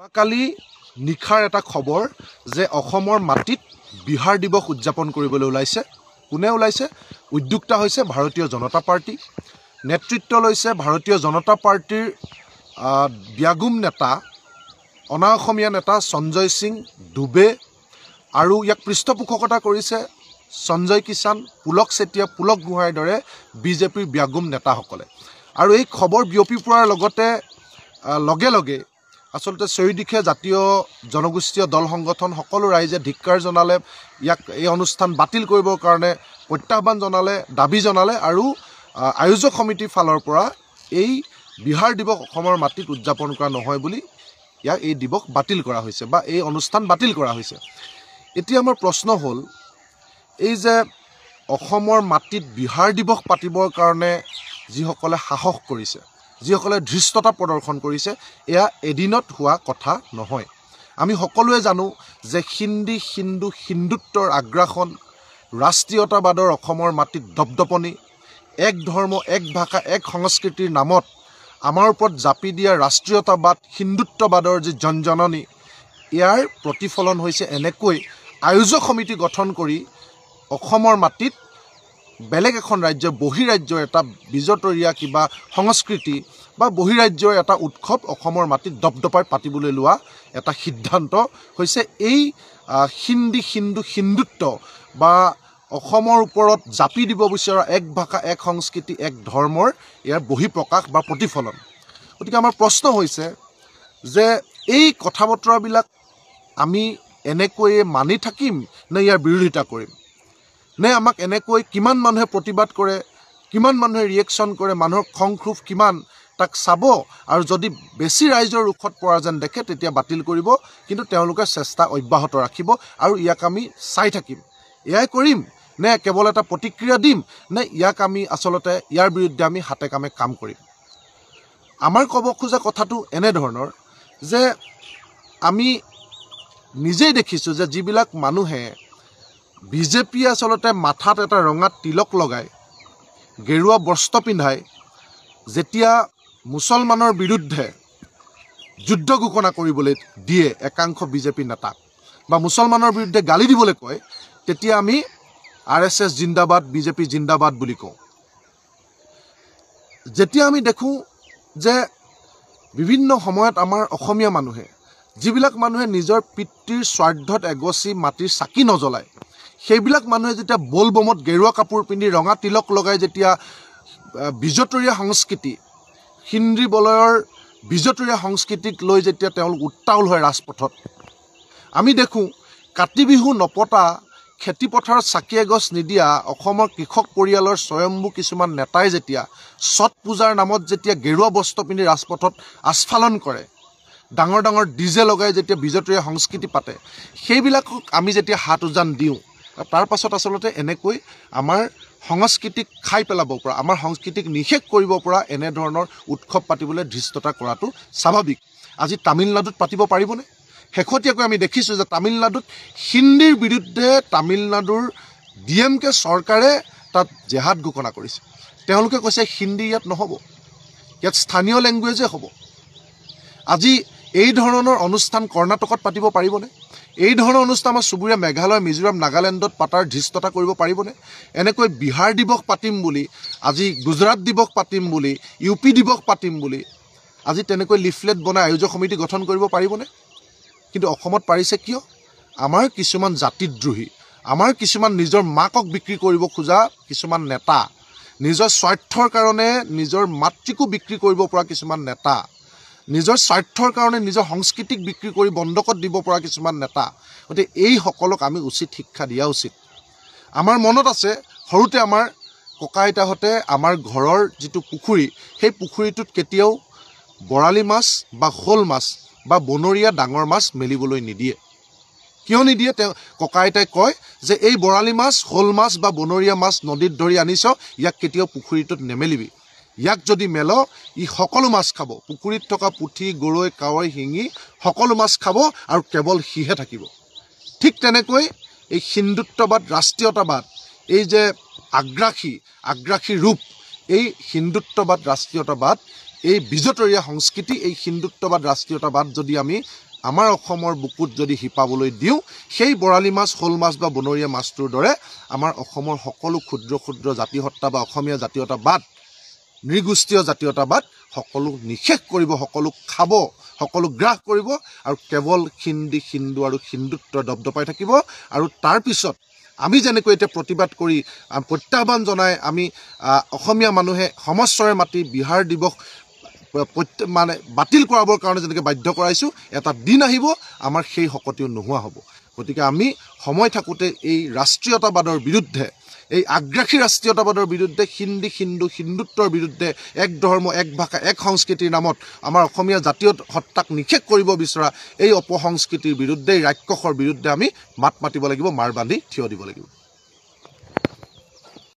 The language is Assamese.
যোৱাকালি নিশাৰ এটা খবৰ যে অসমৰ মাটিত বিহাৰ দিৱস উদযাপন কৰিবলৈ ওলাইছে। কোনে ওলাইছে? উদ্যোক্তা হৈছে ভাৰতীয় জনতা পাৰ্টি, নেতৃত্ব লৈছে ভাৰতীয় জনতা পাৰ্টিৰ ব্যাগুম নেতা, অনা অসমীয়া নেতা সঞ্জয় সিং ডুবে, আৰু ইয়াক পৃষ্ঠপোষকতা কৰিছে সঞ্জয় কিষাণ, পুলক চেতিয়া, পুলক গোহাঁইৰ দৰে বিজেপিৰ ব্যাগুম নেতাসকলে। আৰু এই খবৰ বিয়পি পৰাৰ লগে লগে আচলতে চাৰিওদিশে জাতীয় জনগোষ্ঠীয় দল সংগঠন সকলো ৰাইজে ধিক্কাৰ জনালে, ইয়াক এই অনুষ্ঠান বাতিল কৰিবৰ কাৰণে প্ৰত্যাহ্বান জনালে, দাবী জনালে, আৰু আয়োজক সমিতিৰ ফালৰ পৰা এই বিহাৰ দিৱস অসমৰ মাটিত উদযাপন কৰা নহয় বুলি ইয়াক এই দিৱস বাতিল কৰা হৈছে বা এই অনুষ্ঠান বাতিল কৰা হৈছে। এতিয়া আমাৰ প্ৰশ্ন হ'ল, এই যে অসমৰ মাটিত বিহাৰ দিৱস পাতিবৰ কাৰণে যিসকলে সাহস কৰিছে, যিসকলে ধৃষ্টতা প্ৰদৰ্শন কৰিছে, এয়া এদিনত হোৱা কথা নহয়। আমি সকলোৱে জানো যে হিন্দুত্বৰ আগ্ৰাসন, ৰাষ্ট্ৰীয়তাবাদৰ অসমৰ মাটিত দপদপনি, এক ধৰ্ম, এক ভাষা, এক সংস্কৃতিৰ নামত আমাৰ ওপৰত জাপি দিয়া ৰাষ্ট্ৰীয়তাবাদ, হিন্দুত্ববাদৰ যি জনজননী, ইয়াৰ প্ৰতিফলন হৈছে এনেকৈ আয়োজক সমিতি গঠন কৰি অসমৰ মাটিত বেলেগ এখন ৰাজ্যৰ বহিৰাজ্যৰ এটা বিজতৰীয়া কিবা সংস্কৃতি বা বহিৰাজ্যৰ এটা উৎসৱ অসমৰ মাটিত দপদপাই পাতিবলৈ লোৱা এটা সিদ্ধান্ত হৈছে এই হিন্দুত্ব বা অসমৰ ওপৰত জাপি দিব বিচৰা এক ভাষা, এক সংস্কৃতি, এক ধৰ্মৰ ইয়াৰ বহিঃপ্ৰকাশ বা প্ৰতিফলন। গতিকে আমাৰ প্ৰশ্ন হৈছে যে এই কথা বতৰাবিলাক আমি এনেকৈয়ে মানি থাকিম নে ইয়াৰ বিৰোধিতা কৰিম, নে আমাক এনেকৈ কিমান মানুহে প্ৰতিবাদ কৰে, কিমান মানুহে ৰিয়েকশ্যন কৰে, মানুহৰ খং ক্ষোভ কিমান তাক চাব, আৰু যদি বেছি ৰাইজৰ ৰোষত পৰা যেন দেখে তেতিয়া বাতিল কৰিব, কিন্তু তেওঁলোকে চেষ্টা অব্যাহত ৰাখিব আৰু ইয়াক আমি চাই থাকিম। এয়াই কৰিম নে কেৱল এটা প্ৰতিক্ৰিয়া দিম, নে ইয়াক আমি আচলতে ইয়াৰ বিৰুদ্ধে আমি হাতে কামে কাম কৰিম? আমাৰ ক'ব খোজা কথাটো এনেধৰণৰ যে আমি নিজেই দেখিছোঁ যে যিবিলাক মানুহে বিজেপিয়ে আচলতে মাথাত এটা ৰঙা তিলক লগাই, গেৰুৱা বস্ত্ৰ পিন্ধাই যেতিয়া মুছলমানৰ বিৰুদ্ধে যুদ্ধ ঘোষণা কৰিবলৈ দিয়ে একাংশ বিজেপি নেতাক বা মুছলমানৰ বিৰুদ্ধে গালি দিবলৈ কয়, তেতিয়া আমি RSS জিন্দাবাদ, বিজেপি জিন্দাবাদ বুলি কওঁ। যেতিয়া আমি দেখোঁ যে বিভিন্ন সময়ত আমাৰ অসমীয়া মানুহে, যিবিলাক মানুহে নিজৰ পিতৃৰ শ্ৰাদ্ধত এগছি মাটিৰ চাকি নজ্বলায়, সেইবিলাক মানুহে যেতিয়া বলবমত গেৰুৱা কাপোৰ পিন্ধি ৰঙা তিলক লগাই যেতিয়া বিজতৰীয়া সংস্কৃতি, হিন্দী বলয়ৰ বিজতৰীয়া সংস্কৃতিক লৈ যেতিয়া তেওঁলোক উত্তাউল হয় ৰাজপথত, আমি দেখোঁ কাতি বিহু নপতা, খেতিপথাৰত চাকি এগছ নিদিয়া অসমৰ কৃষক পৰিয়ালৰ স্বয়ম্ভু কিছুমান নেতাই যেতিয়া ছট পূজাৰ নামত যেতিয়া গেৰুৱা বস্ত্ৰ পিন্ধি ৰাজপথত আস্ফালন কৰে, ডাঙৰ ডাঙৰ ডিজে লগাই যেতিয়া বিজতৰীয়া সংস্কৃতি পাতে, সেইবিলাকক আমি যেতিয়া হাত উজান দিওঁ, তাৰ পাছত আচলতে এনেকৈ আমাৰ সংস্কৃতিক খাই পেলাব পৰা, আমাৰ সংস্কৃতিক নিষেধ কৰিব পৰা এনেধৰণৰ উৎসৱ পাতিবলৈ ধৃষ্টতা কৰাটো স্বাভাৱিক। আজি তামিলনাডুত পাতিব পাৰিবনে? শেহতীয়াকৈ আমি দেখিছোঁ যে তামিলনাডুত হিন্দীৰ বিৰুদ্ধে তামিলনাডুৰ DMK চৰকাৰে তাত জেহাদ ঘোষণা কৰিছে। তেওঁলোকে কৈছে হিন্দী ইয়াত নহ'ব, ইয়াত স্থানীয় লেংগুৱেজে হ'ব। আজি এই ধৰণৰ অনুষ্ঠান কৰ্ণাটকত পাতিব পাৰিবনে? এই ধৰণৰ অনুষ্ঠান আমাৰ চুবুৰীয়া মেঘালয়, মিজোৰাম, নাগালেণ্ডত পাতাৰ ধৃষ্টতা কৰিব পাৰিবনে? এনেকৈ বিহাৰ দিৱস পাতিম বুলি, আজি গুজৰাট দিৱস পাতিম বুলি, UP দিৱস পাতিম বুলি আজি তেনেকৈ লিফলেট বনাই আয়োজক সমিতি গঠন কৰিব পাৰিবনে? কিন্তু অসমত পাৰিছে কিয়? আমাৰ কিছুমান জাতিদ্ৰোহী, আমাৰ কিছুমান নিজৰ মাকক বিক্ৰী কৰিব খোজা কিছুমান নেতা, নিজৰ স্বাৰ্থৰ কাৰণে নিজৰ মাতৃকো বিক্ৰী কৰিব পৰা কিছুমান নেতা, নিজৰ স্বাৰ্থৰ কাৰণে নিজৰ সংস্কৃতিক বিক্ৰী কৰি বন্ধকত দিব পৰা কিছুমান নেতা, গতিকে এইসকলক আমি উচিত শিক্ষা দিয়া উচিত। আমাৰ মনত আছে সৰুতে আমাৰ ককা আইতাহঁতে আমাৰ ঘৰৰ যিটো পুখুৰী, সেই পুখুৰীটোত কেতিয়াও বৰালি মাছ বা শ'ল মাছ বা বনৰীয়া ডাঙৰ মাছ মেলিবলৈ নিদিয়ে। কিয় নিদিয়ে? তেওঁ ককা আইতাই কয় যে এই বৰালি মাছ, শ'ল মাছ বা বনৰীয়া মাছ নদীত ধৰি আনিছ, ইয়াক কেতিয়াও পুখুৰীটোত নেমেলিবি। ইয়াক যদি মেল, ই সকলো মাছ খাব, পুখুৰীত থকা পুঠি, গৰৈ, কাৱৈ, শিঙি সকলো মাছ খাব আৰু কেৱল সিহে থাকিব। ঠিক তেনেকৈ এই হিন্দুত্ববাদ, ৰাষ্ট্ৰীয়তাবাদ, এই যে আগ্ৰাসী ৰূপ, এই হিন্দুত্ববাদ, ৰাষ্ট্ৰীয়তাবাদ, এই বিজতৰীয়া সংস্কৃতি, এই হিন্দুত্ববাদ, ৰাষ্ট্ৰীয়তাবাদ যদি আমি আমাৰ অসমৰ বুকুত যদি শিপাবলৈ দিওঁ সেই বৰালি মাছ শ'ল মাছ বা বনৰীয়া মাছটোৰ দৰে আমাৰ অসমৰ সকলো ক্ষুদ্ৰ ক্ষুদ্ৰ জাতিসত্তা বা অসমীয়া জাতীয়তাবাদ নৃগোষ্ঠীয় জাতীয়তাবাদ সকলো নিশেষ কৰিব সকলো খাব সকলো গ্ৰাস কৰিব আৰু কেৱল হিন্দী হিন্দু আৰু হিন্দুত্ব দপদপাই থাকিব আৰু তাৰ পিছত আমি যেনেকৈ এতিয়া প্ৰতিবাদ কৰি প্ৰত্যাহ্বান জনাই আমি অসমীয়া মানুহে সমস্বৰে মাতি বিহাৰ দিৱস মানে বাতিল কৰাবৰ কাৰণে যেনেকৈ বাধ্য কৰাইছোঁ এটা দিন আহিব আমাৰ সেই শকতিও নোহোৱা হ'ব গতিকে আমি সময় থাকোঁতে এই ৰাষ্ট্ৰীয়তাবাদৰ বিৰুদ্ধে এই আগ্ৰাসী ৰাষ্ট্ৰীয়তাবাদৰ বিৰুদ্ধে হিন্দী হিন্দু হিন্দুত্বৰ বিৰুদ্ধে এক ধৰ্ম এক ভাষা এক সংস্কৃতিৰ নামত আমাৰ অসমীয়া জাতীয় সত্তাক নিষেধ কৰিব বিচৰা এই অপসংস্কৃতিৰ বিৰুদ্ধে ৰাক্ষসৰ বিৰুদ্ধে আমি মাত মাতিব লাগিব মাৰ বান্ধি থিয় দিব লাগিব